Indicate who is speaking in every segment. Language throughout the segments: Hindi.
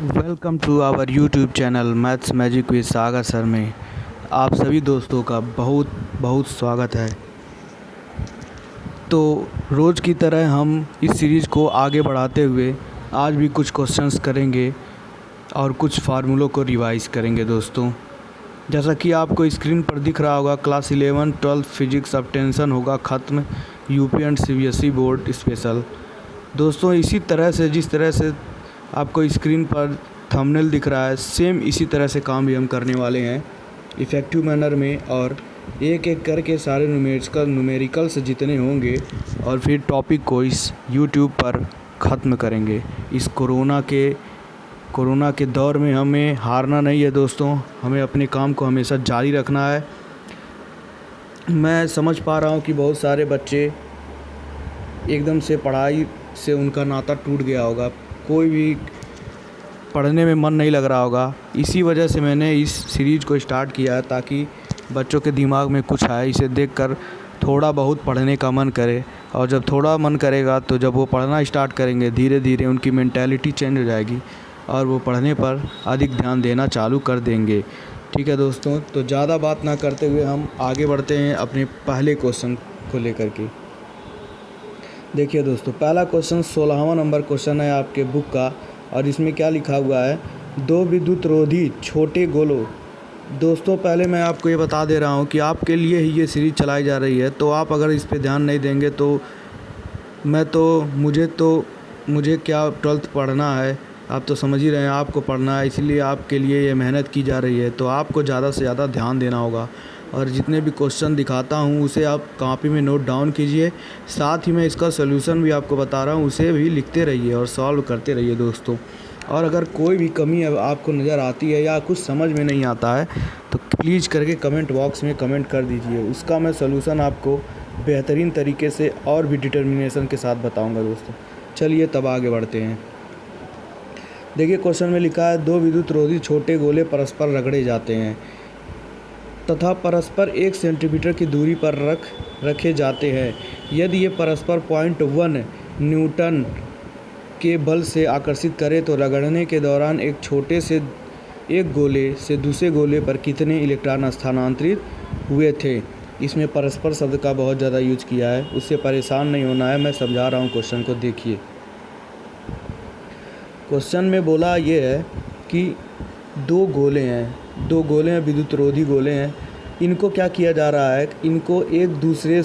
Speaker 1: Welcome to our YouTube channel maths magic with Sagar sir में आप सभी दोस्तों का बहुत बहुत स्वागत है। तो रोज़ की तरह हम इस सीरीज़ को आगे बढ़ाते हुए आज भी कुछ क्वेश्चंस करेंगे और कुछ फार्मूलों को रिवाइज करेंगे दोस्तों। जैसा कि आपको स्क्रीन पर दिख रहा होगा, क्लास 11 12 फिजिक्स अब टेंशन होगा ख़त्म, UP and CBSE board special. दोस्तों इसी तरह से जिस तरह से आपको स्क्रीन पर थंबनेल दिख रहा है, सेम इसी तरह से काम भी हम करने वाले हैं इफ़ेक्टिव मैनर में, और एक एक करके सारे न्यूमेरिकल्स जितने होंगे और फिर टॉपिक को इस यूट्यूब पर ख़त्म करेंगे। इस कोरोना के दौर में हमें हारना नहीं है दोस्तों, हमें अपने काम को हमेशा जारी रखना है। मैं समझ पा रहा हूँ कि बहुत सारे बच्चे एकदम से पढ़ाई से उनका नाता टूट गया होगा, कोई भी पढ़ने में मन नहीं लग रहा होगा। इसी वजह से मैंने इस सीरीज़ को स्टार्ट किया है ताकि बच्चों के दिमाग में कुछ आए, इसे देखकर थोड़ा बहुत पढ़ने का मन करे। और जब थोड़ा मन करेगा तो जब वो पढ़ना स्टार्ट करेंगे, धीरे धीरे उनकी मेंटालिटी चेंज हो जाएगी और वो पढ़ने पर अधिक ध्यान देना चालू कर देंगे। ठीक है दोस्तों, तो ज़्यादा बात ना करते हुए हम आगे बढ़ते हैं अपने पहले क्वेश्चन को लेकर के। देखिए दोस्तों, पहला क्वेश्चन 16वां नंबर क्वेश्चन है आपके बुक का, और इसमें क्या लिखा हुआ है, दो विद्युत रोधी छोटे गोलों। दोस्तों पहले मैं आपको ये बता दे रहा हूँ कि आपके लिए ही ये सीरीज़ चलाई जा रही है, तो आप अगर इस पे ध्यान नहीं देंगे तो मुझे क्या 12th पढ़ना है, आप तो समझ ही रहे हैं, आपको पढ़ना है, इसलिए आपके लिए ये मेहनत की जा रही है। तो आपको ज़्यादा से ज़्यादा ध्यान देना होगा और जितने भी क्वेश्चन दिखाता हूँ उसे आप कॉपी में नोट डाउन कीजिए। साथ ही मैं इसका सॉल्यूशन भी आपको बता रहा हूँ, उसे भी लिखते रहिए और सॉल्व करते रहिए दोस्तों। और अगर कोई भी कमी आपको नज़र आती है या कुछ समझ में नहीं आता है तो प्लीज़ करके कमेंट बॉक्स में कमेंट कर दीजिए, उसका मैं सॉल्यूशन आपको बेहतरीन तरीके से और भी डिटर्मिनेशन के साथ बताऊँगा दोस्तों। चलिए तब आगे बढ़ते हैं। देखिए क्वेश्चन में लिखा है, दो विद्युत रोधी छोटे गोले परस्पर रगड़े जाते हैं तथा परस्पर 1 सेंटीमीटर की दूरी पर रखे जाते हैं। यदि ये परस्पर 0.1 न्यूटन के बल से आकर्षित करें तो रगड़ने के दौरान एक गोले से दूसरे गोले पर कितने इलेक्ट्रॉन स्थानांतरित हुए थे। इसमें परस्पर शब्द का बहुत ज़्यादा यूज किया है, उससे परेशान नहीं होना है, मैं समझा रहा हूँ क्वेश्चन को। देखिए क्वेश्चन में बोला ये है कि दो गोले हैं विद्युत रोधी गोले हैं, इनको क्या किया जा रहा है, इनको एक दूसरे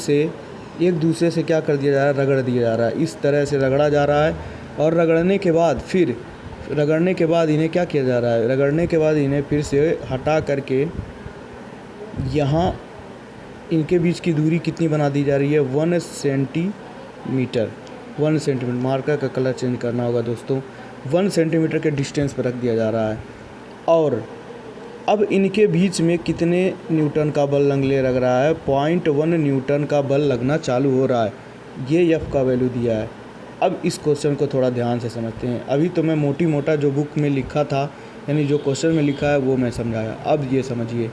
Speaker 1: से क्या कर दिया जा रहा है, रगड़ दिया जा रहा है। इस तरह से रगड़ा जा रहा है और रगड़ने के बाद इन्हें क्या किया जा रहा है, रगड़ने के बाद इन्हें फिर से हटा करके यहाँ इनके बीच की दूरी कितनी बना दी जा रही है, 1 सेंटीमीटर। मार्कर का कलर चेंज करना होगा दोस्तों। 1 सेंटीमीटर के डिस्टेंस पर रख दिया जा रहा है और अब इनके बीच में कितने न्यूटन का बल लग रहा है, 0.1 न्यूटन का बल लगना चालू हो रहा है। ये एफ का वैल्यू दिया है। अब इस क्वेश्चन को थोड़ा ध्यान से समझते हैं। अभी तो मैं मोटा जो बुक में लिखा था, यानी जो क्वेश्चन में लिखा है वो मैं समझाया। अब ये समझिए,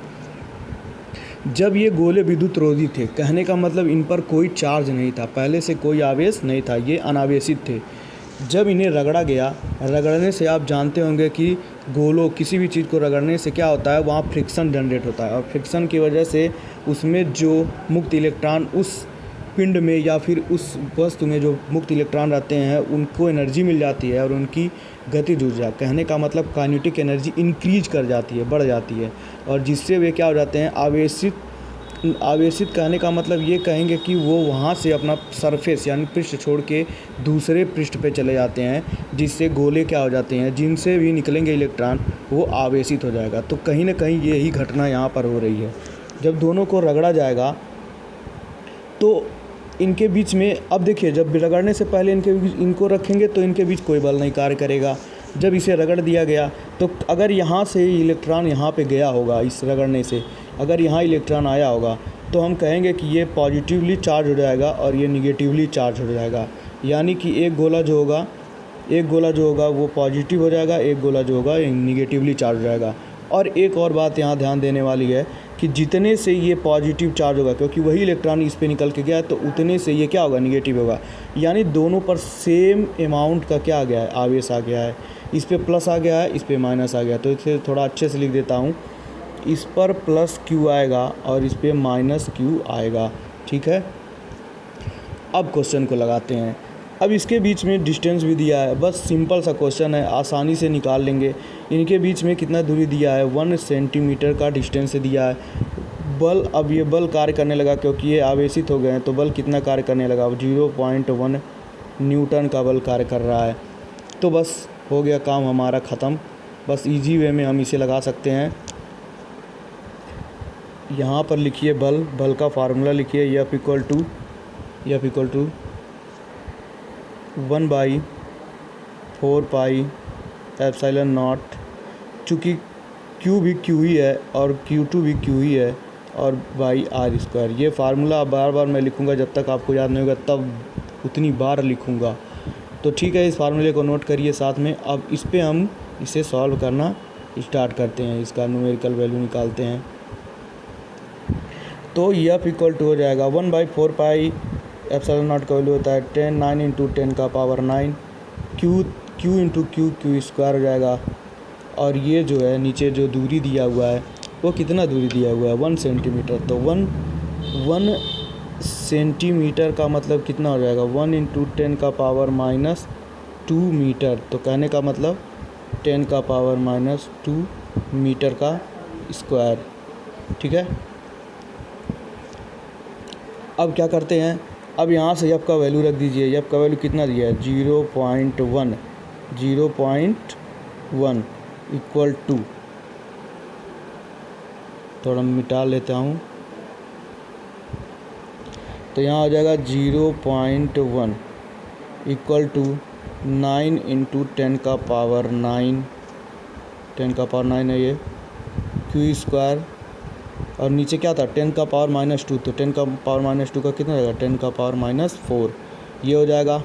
Speaker 1: जब ये गोले विद्युत रोधी थे, कहने का मतलब इन पर कोई चार्ज नहीं था, पहले से कोई आवेश नहीं था, ये अनावेशित थे। जब इन्हें रगड़ा गया, रगड़ने से आप जानते होंगे कि किसी भी चीज़ को रगड़ने से क्या होता है, वहाँ फ्रिक्शन जनरेट होता है और फ्रिक्शन की वजह से उसमें जो मुक्त इलेक्ट्रॉन उस पिंड में या फिर उस वस्तु में जो मुक्त इलेक्ट्रॉन रहते हैं उनको एनर्जी मिल जाती है और उनकी गतिज ऊर्जा, कहने का मतलब काइनेटिक एनर्जी इंक्रीज कर जाती है, बढ़ जाती है, और जिससे वे क्या हो जाते हैं, आवेशित। कहने का मतलब ये कहेंगे कि वो वहाँ से अपना सरफेस यानी पृष्ठ छोड़ के दूसरे पृष्ठ पे चले जाते हैं, जिससे गोले क्या हो जाते हैं, जिनसे भी निकलेंगे इलेक्ट्रॉन वो आवेशित हो जाएगा। तो कहीं ना कहीं यही घटना यहाँ पर हो रही है। जब दोनों को रगड़ा जाएगा तो इनके बीच में, अब देखिए, जब रगड़ने से पहले इनको रखेंगे तो इनके बीच कोई बल नहीं कार्य करेगा। जब इसे रगड़ दिया गया तो अगर यहाँ से इलेक्ट्रॉन यहाँ पे गया होगा, इस रगड़ने से अगर यहाँ इलेक्ट्रॉन आया होगा तो हम कहेंगे कि ये पॉजिटिवली चार्ज हो जाएगा और ये निगेटिवली चार्ज हो जाएगा। यानी कि एक गोला जो होगा वो पॉजिटिव हो जाएगा, एक गोला जो होगा ये निगेटिवली चार्ज हो जाएगा। और एक और बात यहाँ ध्यान देने वाली है कि जितने से ये पॉजिटिव चार्ज होगा, क्योंकि वही इलेक्ट्रॉन इस पे निकल के गया है, तो उतने से ये क्या होगा, निगेटिव होगा। यानी दोनों पर सेम अमाउंट का क्या आ गया है, आवेश आ गया है। इस पे प्लस आ गया है, इस पे माइनस आ गया। तो इसे थोड़ा अच्छे से लिख देता हूँ, इस पर प्लस क्यू आएगा और इस पे माइनस क्यू आएगा। ठीक है, अब क्वेश्चन को लगाते हैं। अब इसके बीच में डिस्टेंस भी दिया है, बस सिंपल सा क्वेश्चन है, आसानी से निकाल लेंगे। इनके बीच में कितना दूरी दिया है, 1 सेंटीमीटर का डिस्टेंस दिया है। बल, अब ये बल कार्य करने लगा क्योंकि ये आवेशित हो गए हैं, तो बल कितना कार्य करने लगा, 0.1 न्यूटन का बल कार्य कर रहा है। तो बस हो गया काम हमारा ख़त्म। बस इजी वे में हम इसे लगा सकते हैं। यहाँ पर लिखिए बल का फार्मूला लिखिए, F equal to 1/4 pi epsilon naught. चूँकि Q भी Q ही है और Q2 भी Q ही है, और बाई R स्क्वायर। ये फार्मूला बार बार मैं लिखूँगा, जब तक आपको याद नहीं होगा तब उतनी बार लिखूँगा। तो ठीक है, इस फार्मूले को नोट करिए साथ में। अब इस पे हम इसे सॉल्व करना स्टार्ट करते हैं, इसका न्यूमेरिकल वैल्यू निकालते हैं। तो F इक्वल टू हो जाएगा 1/4 पाई एप्सिलॉन नॉट का वैल्यू होता है 10, 9 इंटू 10 का power 9, Q into Q square हो जाएगा। और ये जो है नीचे जो दूरी दिया हुआ है वो कितना दूरी दिया हुआ है, 1 सेंटीमीटर। तो 1 सेंटीमीटर का मतलब कितना हो जाएगा, 1 इंटू 10 का पावर -2 मीटर। तो कहने का मतलब 10 का पावर -2 मीटर का स्क्वायर। ठीक है, अब क्या करते हैं, अब यहाँ से F का वैल्यू रख दीजिए। F का वैल्यू कितना दिया है, 0.1 इक्वल टू, थोड़ा मिटा लेता हूँ, तो यहाँ हो जाएगा 0.1 इक्वल टू 9 इंटू 10 का पावर 9, 10 का पावर 9 है ये, Q स्क्वायर। और नीचे क्या था, 10 का पावर -2, तो 10 का पावर -2 का कितना रहेगा, 10 का पावर -4। ये हो जाएगा।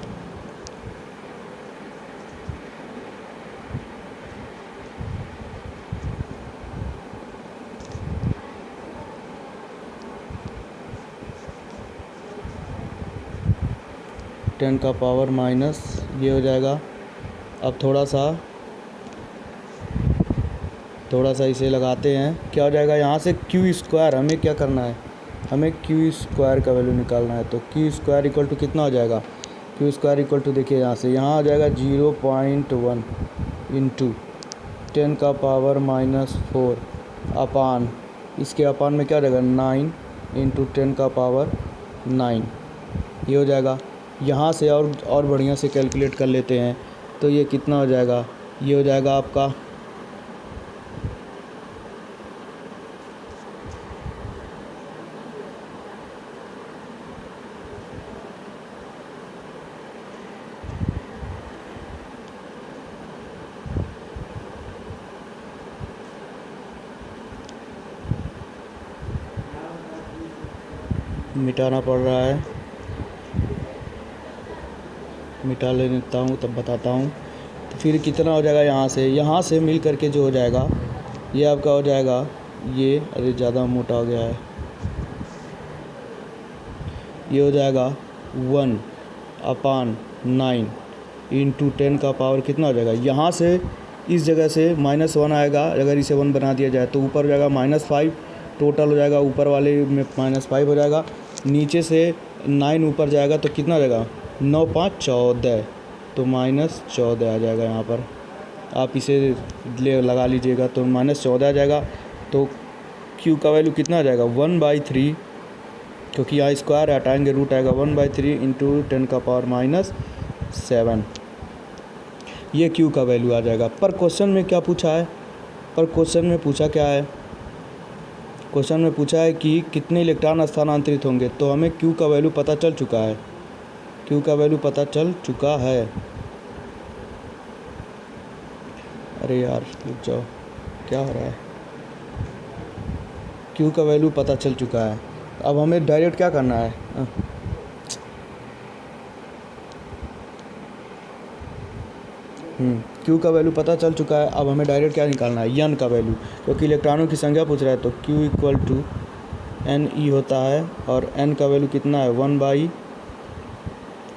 Speaker 1: टेन का पावर माइनस, ये हो जाएगा। अब थोड़ा सा इसे लगाते हैं, क्या हो जाएगा, यहाँ से Q स्क्वायर, हमें क्या करना है, हमें Q स्क्वायर का वैल्यू निकालना है। तो Q स्क्वायर इक्वल टू कितना हो जाएगा, Q स्क्वायर इक्वल टू देखिए यहाँ हो जाएगा 0.1 इंटू 10 का पावर -4 अपान, इसके अपान में क्या हो जाएगा 9 इंटू 10 का पावर 9। ये हो जाएगा। यहाँ से और बढ़िया से कैलकुलेट कर लेते हैं, तो ये कितना हो जाएगा, ये हो जाएगा आपका मिटाना पड़ रहा है, मिटा लेता हूँ तब बताता हूँ। तो फिर कितना हो जाएगा, यहाँ से मिल करके जो हो जाएगा, ये आपका हो जाएगा, ये अरे ज़्यादा मोटा हो गया है, ये हो जाएगा 1/9 इंटू 10 का पावर कितना हो जाएगा, यहाँ से इस जगह से -1 आएगा, अगर इसे 1 बना दिया जाए तो ऊपर हो जाएगा -5, टोटल हो जाएगा ऊपर वाले में -5 हो जाएगा, नीचे से 9 ऊपर जाएगा तो कितना हो जाएगा, 9 5 14, तो -14 आ जाएगा। यहाँ पर आप इसे लगा लीजिएगा तो -14 आ जाएगा। तो Q का वैल्यू कितना आ जाएगा, 1/3, क्योंकि यहाँ स्क्वायर हटाएंगे रूट आएगा, 1/3 इंटू 10 का पावर -7, ये Q का वैल्यू आ जाएगा। पर क्वेश्चन में क्या पूछा है, क्वेश्चन में पूछा है कि कितने इलेक्ट्रॉन स्थानांतरित होंगे। तो हमें Q का वैल्यू पता चल चुका है, अरे यार रुक जाओ, क्या हो रहा है, Q का वैल्यू पता चल चुका है। अब हमें डायरेक्ट क्या करना है, क्यू का वैल्यू पता चल चुका है। अब हमें डायरेक्ट क्या निकालना है, एन का वैल्यू, क्योंकि इलेक्ट्रॉनों की संख्या पूछ रहा है। तो Q equal to N E होता है, और एन का वैल्यू कितना है,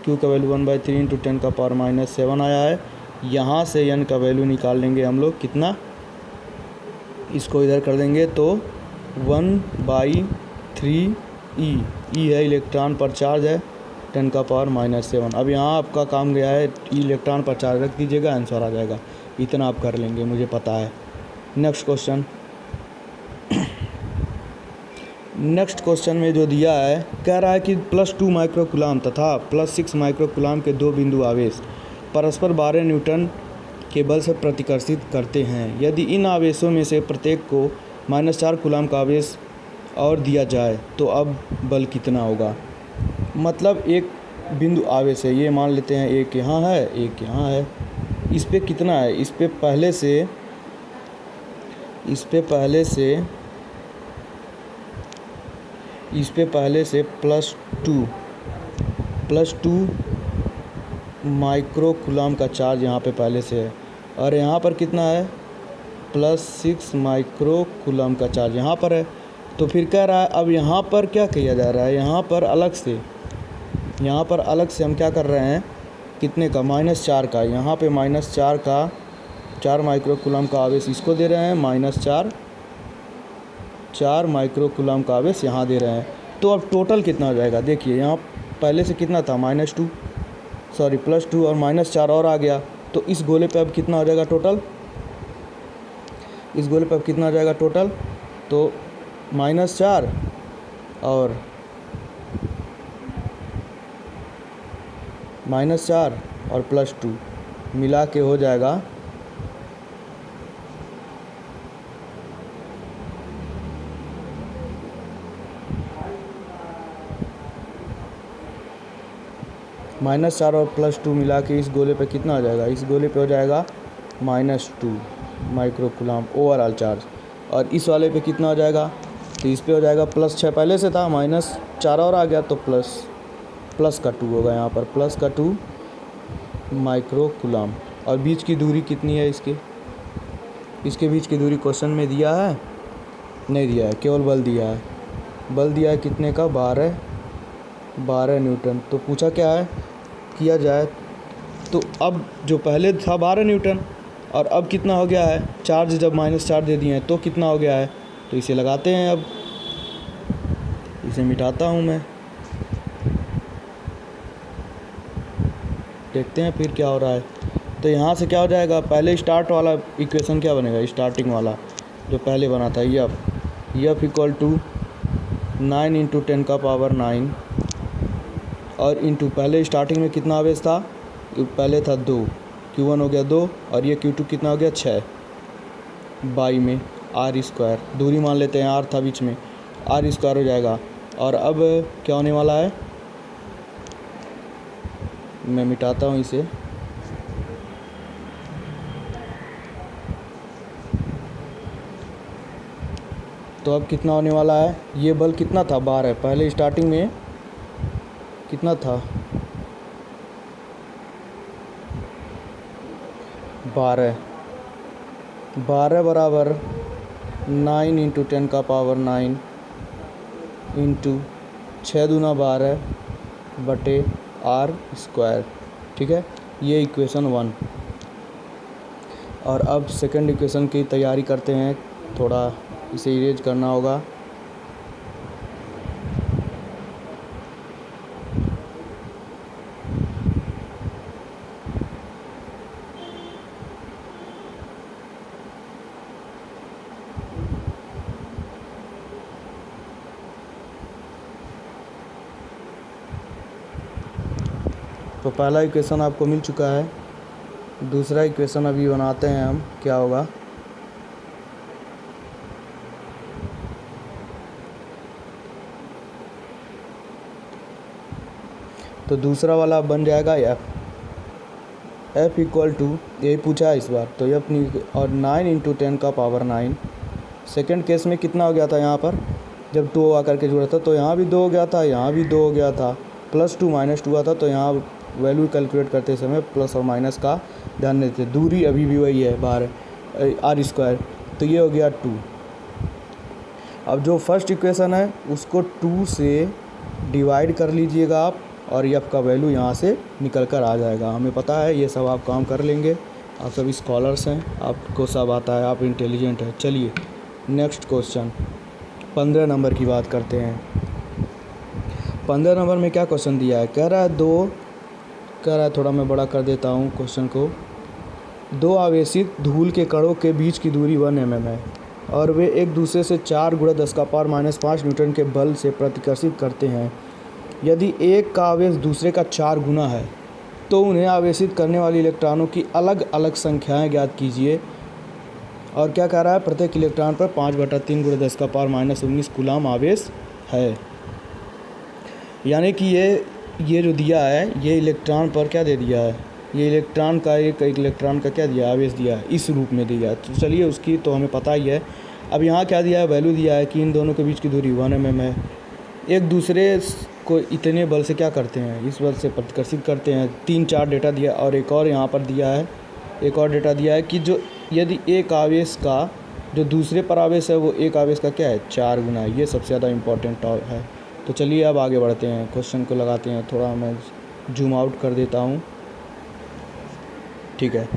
Speaker 1: क्यू का वैल्यू 1/3 इंटू 10⁻⁻7 आया है। यहाँ से एन का वैल्यू निकाल लेंगे हम लोग, कितना, इसको इधर कर देंगे तो 1/3 ई है, इलेक्ट्रॉन पर चार्ज है, 10⁻⁻7। अब यहाँ आपका काम गया है, इलेक्ट्रॉन पर चार्ज रख दीजिएगा, आंसर आ जाएगा। इतना आप कर लेंगे, मुझे पता है। नेक्स्ट क्वेश्चन में जो दिया है, कह रहा है कि +2 माइक्रोकुलाम तथा +6 माइक्रोकुलाम के दो बिंदु आवेश परस्पर 12 न्यूटन के बल से प्रतिकर्षित करते हैं। यदि इन आवेशों में से प्रत्येक को -4 कूलाम का आवेश और दिया जाए तो अब बल कितना होगा। मतलब एक बिंदु आवेश है, ये मान लेते हैं एक यहाँ है, एक यहाँ है। इस पे कितना है, इस पे पहले से +2 माइक्रोकुलाम का चार्ज यहाँ पे पहले से है, और यहाँ पर कितना है, +6 माइक्रोकुलाम का चार्ज यहाँ पर है। तो फिर कह रहा है अब यहाँ पर क्या किया जा रहा है, यहाँ पर अलग से हम क्या कर रहे हैं, कितने का, -4 का, यहाँ पे -4 का 4 माइक्रोकुलाम का आवेश इसको दे रहे हैं, -4 माइक्रोकुलाम का आवेश यहाँ दे रहे हैं। तो अब टोटल कितना हो जाएगा, देखिए यहाँ पहले से कितना था, +2 और -4 और आ गया। तो इस गोले पे अब कितना हो जाएगा टोटल, तो -4 और +2 मिला के हो जाएगा -4 और +2 मिला के इस गोले पे कितना हो जाएगा, इस गोले पे हो जाएगा -2 माइक्रोकुलाम ओवरऑल चार्ज। और इस वाले पे कितना हो जाएगा, तो इस पे हो जाएगा +6 पहले से था, -4 और आ गया तो प्लस का 2 होगा, यहाँ पर +2 माइक्रोकुलाम। और बीच की दूरी कितनी है, इसके बीच की दूरी क्वेश्चन में दिया है, नहीं दिया है, केवल बल दिया है कितने का, 12 न्यूटन। तो पूछा क्या है, किया जाए तो अब जो पहले था 12 न्यूटन और अब कितना हो गया है, चार्ज जब -4 दे दिए हैं तो कितना हो गया है। तो इसे लगाते हैं, अब इसे मिटाता हूँ मैं, देखते हैं फिर क्या हो रहा है। तो यहाँ से क्या हो जाएगा, पहले स्टार्ट वाला इक्वेशन क्या बनेगा, स्टार्टिंग वाला जो पहले बना था, यफ इक्वल टू 9 इंटू 10⁻⁹ और इंटू पहले स्टार्टिंग में कितना आवेश था, पहले था 2, Q1 हो गया 2 और ये Q2 कितना हो गया 6 बाई में r², दूरी मान लेते हैं, r था बीच में, r² हो जाएगा। और अब क्या होने वाला है, मैं मिटाता हूँ इसे, तो अब कितना होने वाला है, ये बल कितना था, 12, पहले स्टार्टिंग में कितना था, 12 बराबर 9 इंटू 10⁻⁹ इंटू 6 दूना 12 बटे r², ठीक है, ये इक्वेशन 1। और अब सेकंड इक्वेशन की तैयारी करते हैं, थोड़ा इसे इरेज करना होगा। तो पहला इक्वेशन आपको मिल चुका है, दूसरा इक्वेशन अभी बनाते हैं हम, क्या होगा, तो दूसरा वाला बन जाएगा एफ इक्वल टू, यही पूछा है इस बार, तो एफ और 9 इंटू 10⁻⁹। सेकेंड केस में कितना हो गया था, यहाँ पर जब 2 आकर के जुड़ा था तो यहाँ भी 2 हो गया था, यहाँ भी 2 हो गया था, +2 -2 आता तो यहाँ वैल्यू कैलकुलेट करते समय प्लस और माइनस का ध्यान देते। दूरी अभी भी वही है बाहर आर स्क्वायर, तो ये हो गया 2। अब जो फर्स्ट इक्वेशन है उसको 2 से डिवाइड कर लीजिएगा आप, और एफ का वैल्यू यहाँ से निकल कर आ जाएगा। हमें पता है ये सब आप काम कर लेंगे, आप सभी स्कॉलर्स हैं, आपको सब आता है, आप इंटेलिजेंट हैं। चलिए नेक्स्ट क्वेश्चन 15 नंबर की बात करते हैं। 15 नंबर में क्या क्वेश्चन दिया है, कह रहा है थोड़ा मैं बड़ा कर देता हूँ क्वेश्चन को। 2 आवेशित धूल के कणों के बीच की दूरी 1 mm है और वे एक दूसरे से 4 × 10⁻⁻5 न्यूटन के बल से प्रतिकर्षित करते हैं। यदि एक का आवेश दूसरे का 4 गुना है तो उन्हें आवेशित करने वाले इलेक्ट्रॉनों की अलग अलग संख्याएं ज्ञात कीजिए। और क्या कह रहा है, प्रत्येक इलेक्ट्रॉन पर 5/3 × 10⁻⁻19 कूलाम आवेश है। यानी कि ये जो दिया है ये इलेक्ट्रॉन पर क्या दे दिया है, ये इलेक्ट्रॉन का एक इलेक्ट्रॉन का क्या दिया, आवेश दिया है, इस रूप में दिया है। तो चलिए उसकी तो हमें पता ही है। अब यहाँ क्या दिया है, वैल्यू दिया है कि इन दोनों के बीच की दूरी 1 mm है। एक दूसरे को इतने बल से क्या करते हैं, इस बल से प्रतिकर्षित करते हैं। 3-4 डेटा दिया और एक और यहाँ पर दिया है, एक और डेटा दिया है कि जो यदि एक आवेश का जो दूसरे पर आवेश है वो एक आवेश का क्या है, 4 गुना है। ये सबसे ज़्यादा इम्पोर्टेंट है। तो चलिए अब आगे बढ़ते हैं, क्वेश्चन को लगाते हैं। थोड़ा मैं जूम आउट कर देता हूँ, ठीक है।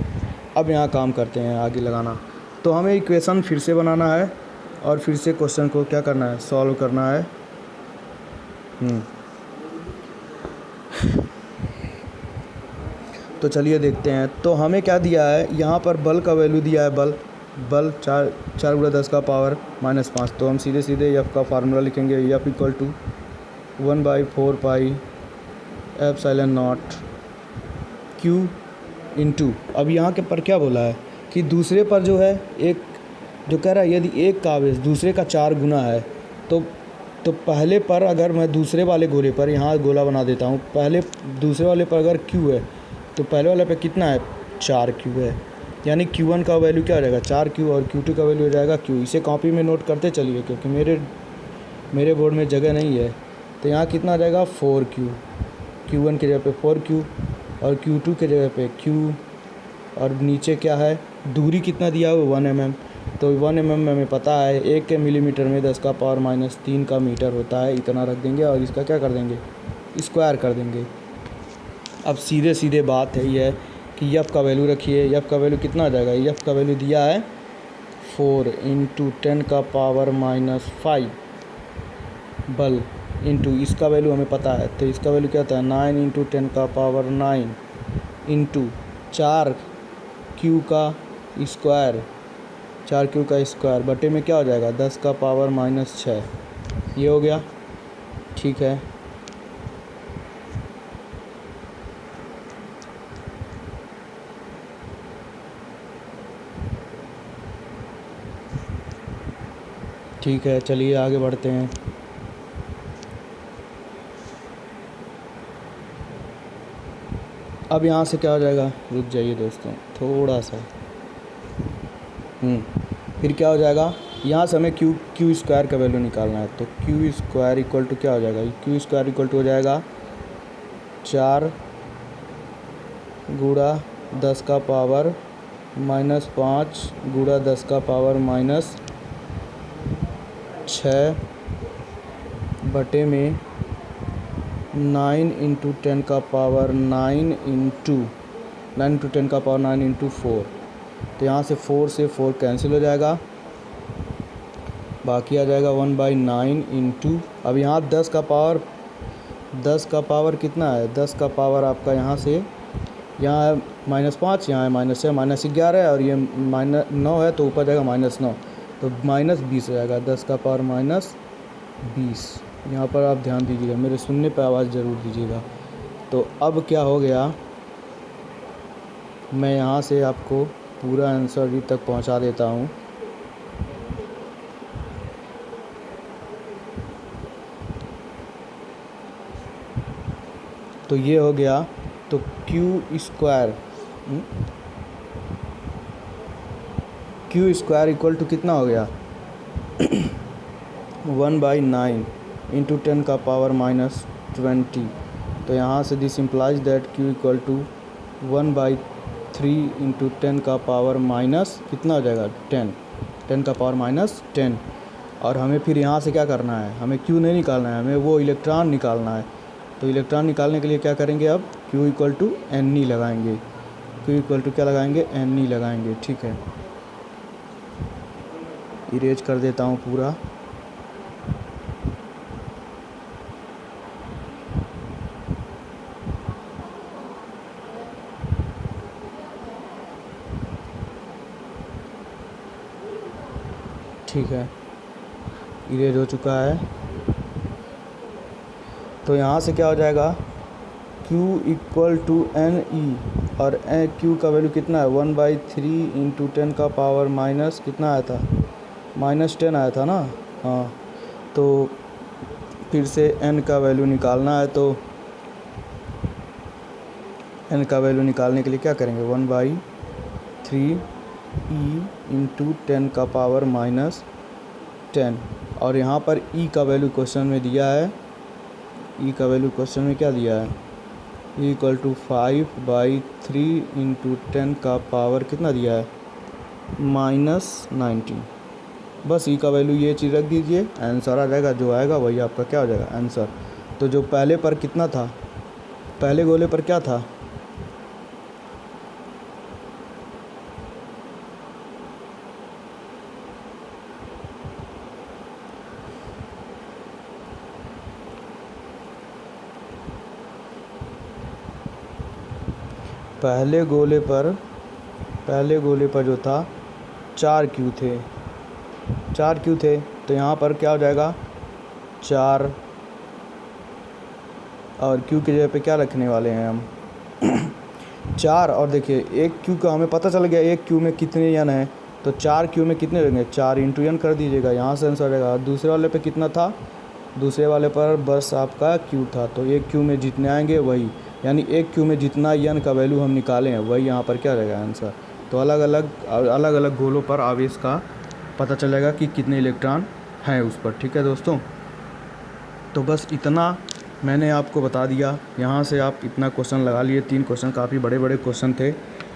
Speaker 1: अब यहाँ काम करते हैं आगे लगाना। तो हमें इक्वेशन फिर से बनाना है और फिर से क्वेश्चन को क्या करना है, सॉल्व करना है। तो चलिए देखते हैं। तो हमें क्या दिया है, यहाँ पर बल का वैल्यू दिया है, बल 4 × 10⁻⁻5। तो हम सीधे एफ का फार्मूला लिखेंगे, एफ = 1/4 पाई ε0 Q × अब यहाँ के पर क्या बोला है कि दूसरे पर जो है एक जो कह रहा है यदि एक का आवेश दूसरे का 4 गुना है तो पहले पर अगर मैं दूसरे वाले गोले पर यहाँ गोला बना देता हूँ, पहले दूसरे वाले पर अगर Q है तो पहले वाले पे कितना है, 4Q है। यानी Q1 का वैल्यू क्या हो जाएगा, 4Q, और Q2 का वैल्यू हो जाएगा Q। इसे कॉपी में नोट करते चलिए क्योंकि मेरे बोर्ड में जगह नहीं है। तो यहाँ कितना आ जाएगा, 4Q, Q1 की जगह पे 4Q और Q2 की जगह पे Q, और नीचे क्या है, दूरी कितना दिया हुआ 1 mm। तो 1 mm में हमें पता है 1 के मिलीमीटर में 10⁻³ का मीटर होता है। इतना रख देंगे और इसका क्या कर देंगे, स्क्वायर कर देंगे। अब सीधे बात है ये है कि एफ का वैल्यू रखिए, एफ का वैल्यू कितना आ जाएगा, एफ का वैल्यू दिया है 4 × 10⁻⁵ बल इंटू इसका वैल्यू हमें पता है। तो इसका वैल्यू क्या होता है, 9 × 10⁹ इंटू 4Q का स्क्वायर, 4Q का स्क्वायर बटे में क्या हो जाएगा, 10⁻⁻6। ये हो गया, ठीक है। ठीक है, चलिए आगे बढ़ते हैं। अब यहाँ से क्या हो जाएगा, रुक जाइए दोस्तों थोड़ा सा। फिर क्या हो जाएगा, यहाँ से हमें क्यू स्क्वायर का वैल्यू निकालना है। तो क्यू स्क्वायर इक्वल टू क्या हो जाएगा, क्यू स्क्वायर इक्वल टू हो जाएगा 4 × 10⁻⁻5 × 10⁻6 बटे में 9 × 10⁻9 × 4। तो यहाँ से 4 से 4 कैंसिल हो जाएगा, बाकी आ जाएगा 1/9 इंटू, अब यहाँ 10 का पावर कितना है, 10 का पावर आपका यहाँ से यहाँ है -5, यहाँ है -6, -11 है और ये -9 है तो ऊपर जाएगा -9, तो -20 हो जाएगा, 10 का पावर -20। यहाँ पर आप ध्यान दीजिएगा, मेरे सुनने पर आवाज़ ज़रूर दीजिएगा। तो अब क्या हो गया, मैं यहाँ से आपको पूरा आंसर भी तक पहुँचा देता हूँ। तो ये हो गया, तो क्यू स्क्वायर इक्वल टू कितना हो गया 1/9 × 10⁻⁻20 तो यहाँ से this implies that Q equal to 1/3 into 10 का पावर माइनस कितना हो जाएगा 10 का पावर माइनस 10। और हमें फिर यहाँ से क्या करना है, हमें Q नहीं निकालना है, हमें वो इलेक्ट्रॉन निकालना है। तो इलेक्ट्रॉन निकालने के लिए क्या करेंगे, अब Q इक्वल टू Ne लगाएंगे। Q इक्वल टू क्या लगाएंगे, Ne लगाएंगे। ठीक है, इरेज कर देता हूँ पूरा। ठीक है, इरेज हो चुका है। तो यहाँ से क्या हो जाएगा, Q इक्वल टू Ne और Q का वैल्यू कितना है 1/3 इंटू 10 का पावर माइनस कितना आया था, -10 आया था ना। हाँ, तो फिर से N का वैल्यू निकालना है। तो N का वैल्यू निकालने के लिए क्या करेंगे, 1/3 E इंटू 10 का पावर -10। और यहाँ पर E का वैल्यू क्वेश्चन में दिया है, E का वैल्यू क्वेश्चन में क्या दिया है, E इक्वल टू 5/3 इंटू 10 का पावर कितना दिया है, -19। बस E का वैल्यू ये चीज़ रख दीजिए, आंसर आ जाएगा। जो आएगा वही आपका क्या हो जाएगा, आंसर। तो जो पहले पर कितना था, पहले गोले पर क्या था, पहले गोले पर जो था 4 Q थे, 4 Q थे। तो यहाँ पर क्या हो जाएगा, 4 और Q की जगह पे क्या रखने वाले हैं हम 4। और देखिए एक Q का हमें पता चल गया, एक Q में कितने यन है, तो 4 Q में कितने रहेंगे, 4 इंटू यन कर दीजिएगा, यहाँ से आंसर आएगा। दूसरे वाले पे कितना था, दूसरे वाले पर बस आपका Q था, तो एक Q में जितने आएंगे वही, यानी एक Q में जितना यन का वैल्यू हम निकाले हैं वही यहाँ पर क्या रहेगा, आंसर। तो अलग अलग गोलों पर आवेश का पता चलेगा कि कितने इलेक्ट्रॉन हैं उस पर। ठीक है दोस्तों, तो बस इतना मैंने आपको बता दिया। यहाँ से आप इतना क्वेश्चन लगा लिए, 3 क्वेश्चन काफ़ी बड़े बड़े क्वेश्चन थे,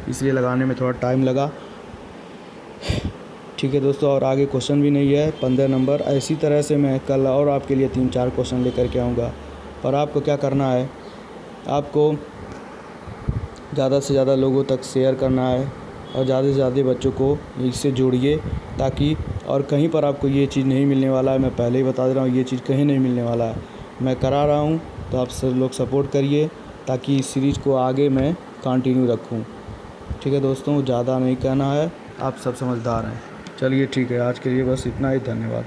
Speaker 1: इसलिए लगाने में थोड़ा टाइम लगा। ठीक है दोस्तों, और आगे क्वेश्चन भी नहीं है 15 नंबर। इसी तरह से मैं कल और आपके लिए 3-4 क्वेश्चन लेकर के आऊँगा। और आपको क्या करना है, आपको ज़्यादा से ज़्यादा लोगों तक शेयर करना है और ज़्यादा से ज़्यादा बच्चों को इससे जोड़िए, ताकि और कहीं पर आपको ये चीज़ नहीं मिलने वाला है। मैं पहले ही बता दे रहा हूँ, ये चीज़ कहीं नहीं मिलने वाला है, मैं करा रहा हूँ। तो आप सब लोग सपोर्ट करिए ताकि इस सीरीज़ को आगे मैं कंटिन्यू रखूँ। ठीक है दोस्तों, ज़्यादा नहीं कहना है, आप सब समझदार हैं। चलिए ठीक है, आज के लिए बस इतना ही, धन्यवाद।